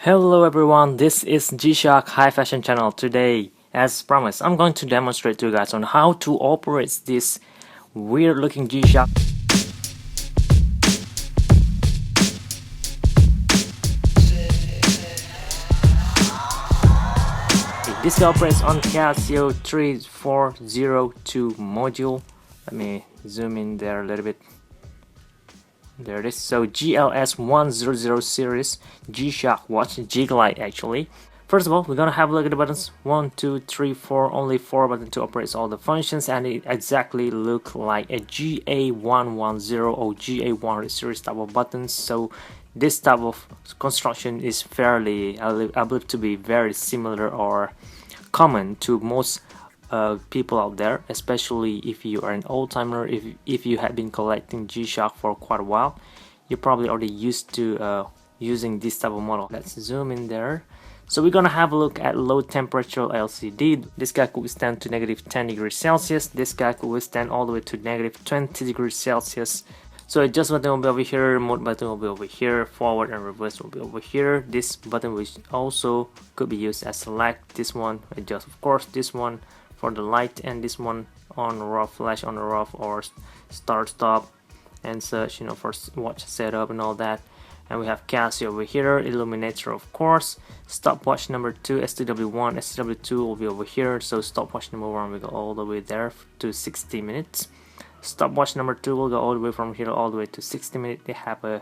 Hello everyone, this is G-Shock High Fashion Channel. Today, as promised, I'm going to demonstrate to you guys on how to operate this weird looking G-Shock. This guy operates on Casio 3402 module. Let me zoom in there a little bit. There it is. So GLS-100 series G-Shock watch, G-Lide actually. First of all, we're gonna have a look at the buttons. 1, 2, 3, 4. Only 4 buttons to operate all the functions, and it exactly look like a GA110 or GA100 series type of buttons. So this type of construction is fairly, I believe, to be very similar or common to most people out there, especially if you are an old timer. If you have been collecting G-Shock for quite a while, you're probably already used to using this type of model. Let's zoom in there. So we're gonna have a look at low temperature LCD. This guy could withstand to negative 10 degrees Celsius. This guy could withstand all the way to negative 20 degrees Celsius. So adjust button will be over here, mode button will be over here, forward and reverse will be over here. This button which also could be used as select. This one adjust, of course, this one for the light, and this one on or off, flash on or off, or start stop and such, you know, for watch setup and all that. And we have Casio over here, illuminator of course, stopwatch number 2, STW1, STW2 will be over here. So stopwatch number 1 will go all the way there to 60 minutes. Stopwatch number 2 will go all the way from here all the way to 60 minutes. They have a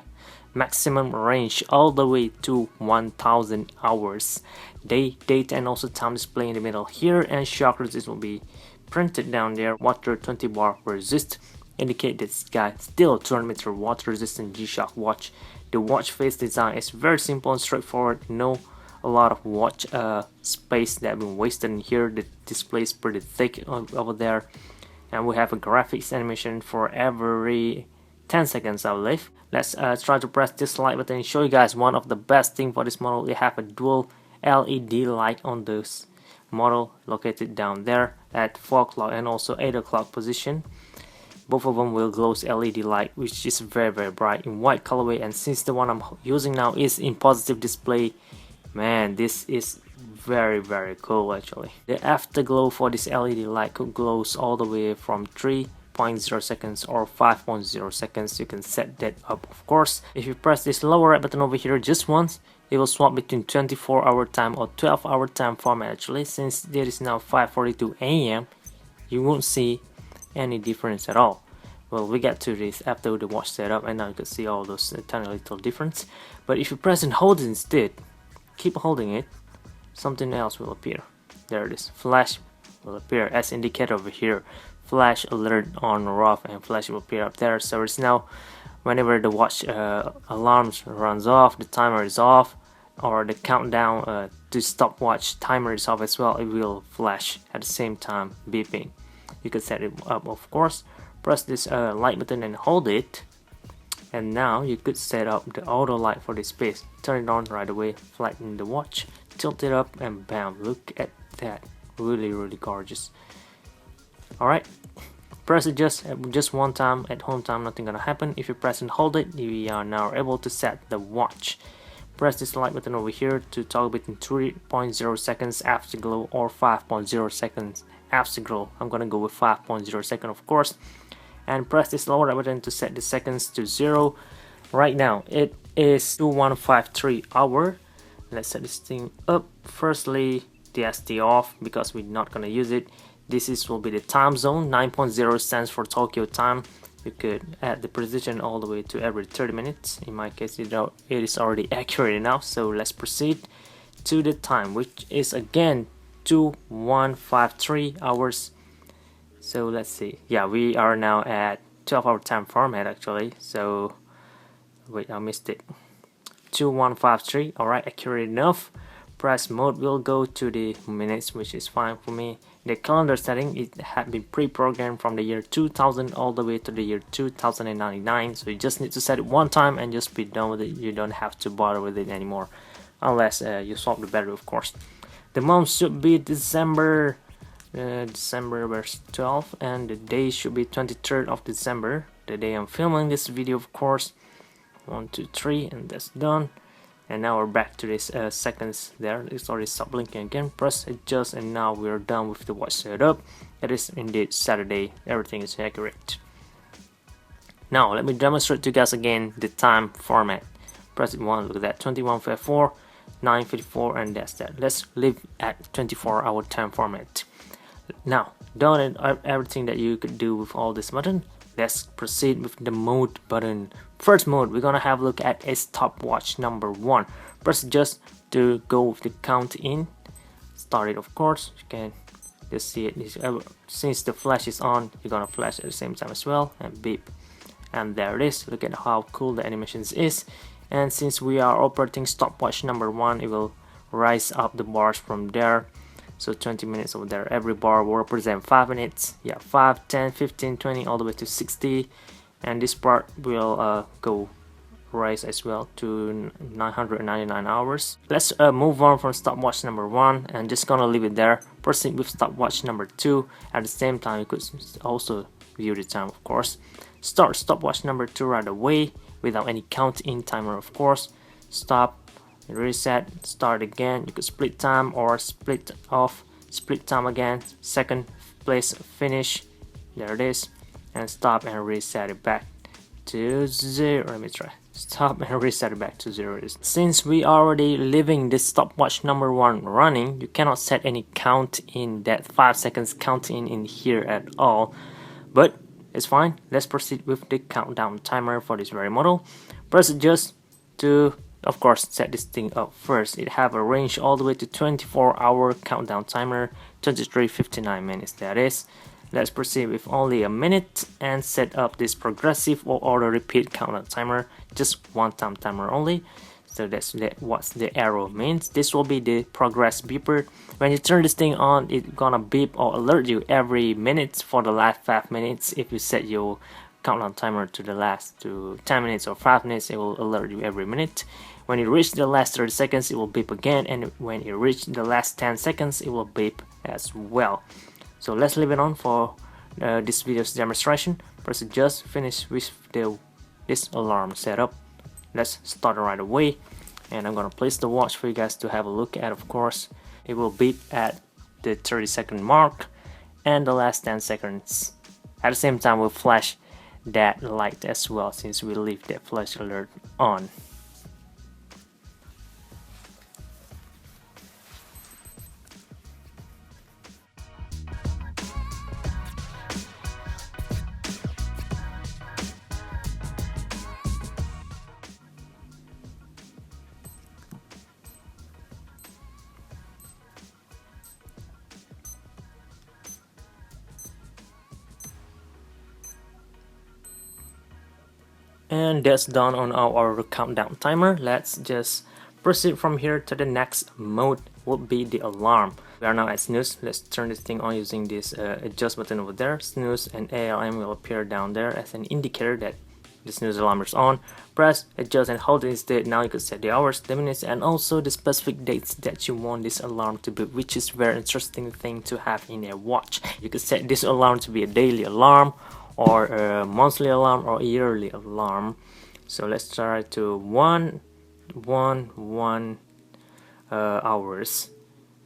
maximum range all the way to 1000 hours. Day, date, and also time display in the middle here, and shock resist will be printed down there. Water 20 bar resist, indicate this guy still 200 meter water resistant G-Shock watch. The watch face design is very simple and straightforward. No a lot of watch space that have been wasted in here. The display is pretty thick over there, and we have a graphics animation for every 10 seconds, I believe. Let's try to press this light button and show you guys one of the best thing for this model. We have a dual LED light on this model located down there at 4 o'clock and also 8 o'clock position. Both of them will glow LED light, which is very bright in white colorway. And since the one I'm using now is in positive display, man, this is very cool actually. The afterglow for this LED light could glows all the way from 3.0 seconds or 5.0 seconds. You can set that up, of course. If you press this lower right button over here just once, it will swap between 24-hour time or 12-hour time format actually. Since there is now 5:42 AM, you won't see any difference at all. Well, we get to this after the watch setup, and now you can see all those tiny little difference. But if you press and hold it instead, keep holding it, something else will appear. There it is. Flash will appear as indicated over here. Flash alert on or off, and flash will appear up there. So it's now whenever the watch alarms runs off, the timer is off, or the countdown to stopwatch timer is off as well, it will flash at the same time beeping. You can set it up, of course. Press this light button and hold it, and now you could set up the auto light for this space. Turn it on right away, flatten the watch, tilt it up, and bam, look at that. Really gorgeous. Alright, press it just one time. At home time, nothing gonna happen. If you press and hold it, we are now able to set the watch. Press this light button over here to toggle between 3.0 seconds afterglow or 5.0 seconds afterglow. I'm gonna go with 5.0 second, of course. And press this lower right button to set the seconds to 0. Right now it is 2153 hour. Let's set this thing up. Firstly, the SD off because we're not gonna use it. This will be the time zone. 9.0 stands for Tokyo time. You could add the precision all the way to every 30 minutes. In my case, it is already accurate enough. So let's proceed to the time, which is again 2153 hours. So let's see. Yeah, we are now at 12-hour time format actually. So wait, I missed it. 2153. Alright, accurate enough. Press mode will go to the minutes, which is fine for me. The calendar setting, it had been pre-programmed from the year 2000 all the way to the year 2099. So you just need to set it one time and just be done with it. You don't have to bother with it anymore, unless you swap the battery, of course. The month should be December 12th, and the day should be 23rd of December, the day I'm filming this video, of course. 1, 2, 3, and that's done. And now we're back to this seconds there. It's already stopped blinking again. Press adjust, and now we're done with the watch setup. It is indeed Saturday. Everything is accurate. Now let me demonstrate to you guys again the time format. Press it one. Look at that, 21:54, 9:54, and that's that. Let's leave at 24-hour time format. Now, done everything that you could do with all this button. Let's proceed with the mode button. First mode, we're gonna have a look at a stopwatch number 1. Press just to go with the count in. Start it, of course. You can just see it. Since the flash is on, you're gonna flash at the same time as well, and beep. And there it is. Look at how cool the animations is. And since we are operating stopwatch number 1, it will rise up the bars from there. So 20 minutes over there. Every bar will represent 5 minutes. Yeah, 5, 10, 15, 20, all the way to 60. And this part will go rise as well to 999 hours. Let's move on from stopwatch number 1 and just gonna leave it there. Proceed with stopwatch number 2. At the same time, you could also view the time, of course. Start stopwatch number 2 right away without any count in timer, of course. Stop, reset, start again. You could split time or split off, split time again. Second place, finish. There it is. And stop and reset it back to 0. Let me try. Stop and reset it back to 0. Since we are already leaving this stopwatch number 1 running, you cannot set any count in, that 5 seconds count in here at all. But it's fine. Let's proceed with the countdown timer for this very model. Press adjust to, of course, set this thing up first. It have a range all the way to 24-hour countdown timer, 23:59 minutes that is. Let's proceed with only a minute and set up this progressive or auto repeat countdown timer, just one time timer only. So that's what the arrow means. This will be the progress beeper. When you turn this thing on, it's gonna beep or alert you every minute for the last 5 minutes. If you set your countdown timer to the last to 10 minutes or 5 minutes, it will alert you every minute. When you reach the last 30 seconds, it will beep again, and when you reach the last 10 seconds, it will beep as well. So let's leave it on for this video's demonstration. Press adjust, finish with this alarm setup. Let's start right away, and I'm gonna place the watch for you guys to have a look at. Of course, it will beep at the 30-second mark and the last 10 seconds. At the same time, we'll flash that light as well, since we leave that flash alert on. And that's done on our countdown timer. Let's just proceed from here to the next mode, will be the alarm. We are now at snooze. Let's turn this thing on using this adjust button over there. Snooze and ALM will appear down there as an indicator that the snooze alarm is on. Press adjust and hold it instead. Now you can set the hours, the minutes, and also the specific dates that you want this alarm to be, which is very interesting thing to have in a watch. You can set this alarm to be a daily alarm, or a monthly alarm, or a yearly alarm. So let's try to 1 hours,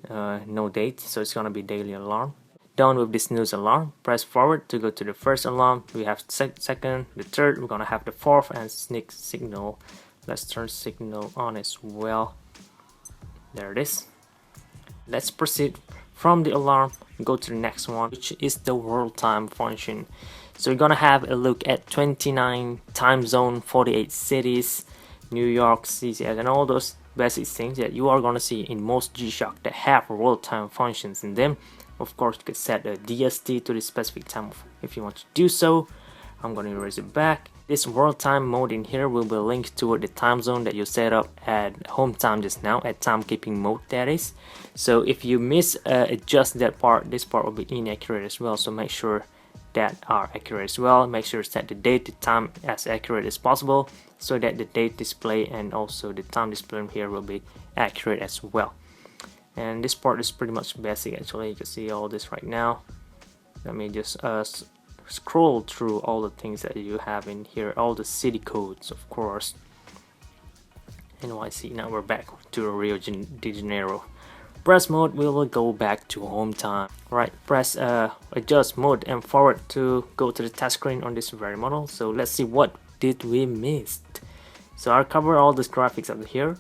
no date, so it's gonna be daily alarm. Done with this snooze alarm, press forward to go to the first alarm. We have second, the third, we're gonna have the fourth, and sneak signal. Let's turn signal on as well. There it is. Let's proceed from the alarm, go to the next one, which is the world time function. So we're gonna have a look at 29 time zone, 48 cities, New York, CCS, and all those basic things that you are gonna see in most G-Shock that have world time functions in them. Of course, you could set a DST to the specific time if you want to do so. I'm gonna erase it back. This world time mode in here will be linked to the time zone that you set up at home time just now, at timekeeping mode that is. So if you miss adjust that part, this part will be inaccurate as well. So make sure that are accurate as well. Make sure to set the date, the time as accurate as possible, so that the date display and also the time display here will be accurate as well. And this part is pretty much basic actually. You can see all this right now. Let me just scroll through all the things that you have in here, all the city codes, of course. NYC. Now we're back to Rio de Janeiro. Press mode, we will go back to home time. Right, press adjust mode and forward to go to the touchscreen on this very model. So let's see what did we miss. So I'll cover all this graphics up here.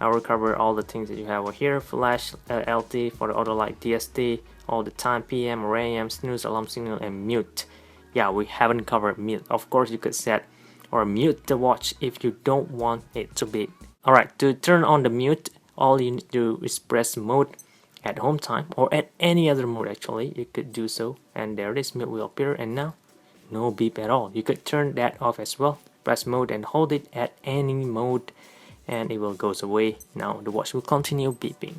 I will cover all the things that you have over here: flash, LT for the auto light, DST, all the time, PM or AM, snooze, alarm signal, and mute. Yeah, we haven't covered mute. Of course, you could set or mute the watch if you don't want it to beep. Alright, to turn on the mute, all you need to do is press mode at home time or at any other mode. Actually, you could do so, and there it is, mute will appear, and now no beep at all. You could turn that off as well. Press mode and hold it at any mode and it will goes away. Now the watch will continue beeping.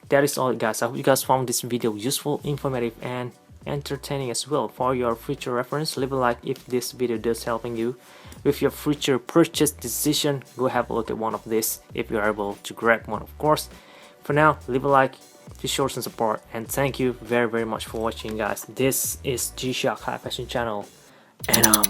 That is all, guys. I hope you guys found this video useful, informative, and entertaining as well. For your future reference, leave a like if this video does helping you with your future purchase decision. Go have a look at one of these if you are able to grab one, of course. For now, leave a like to show some support, and thank you very much for watching, guys. This is G-Shock High Fashion channel, and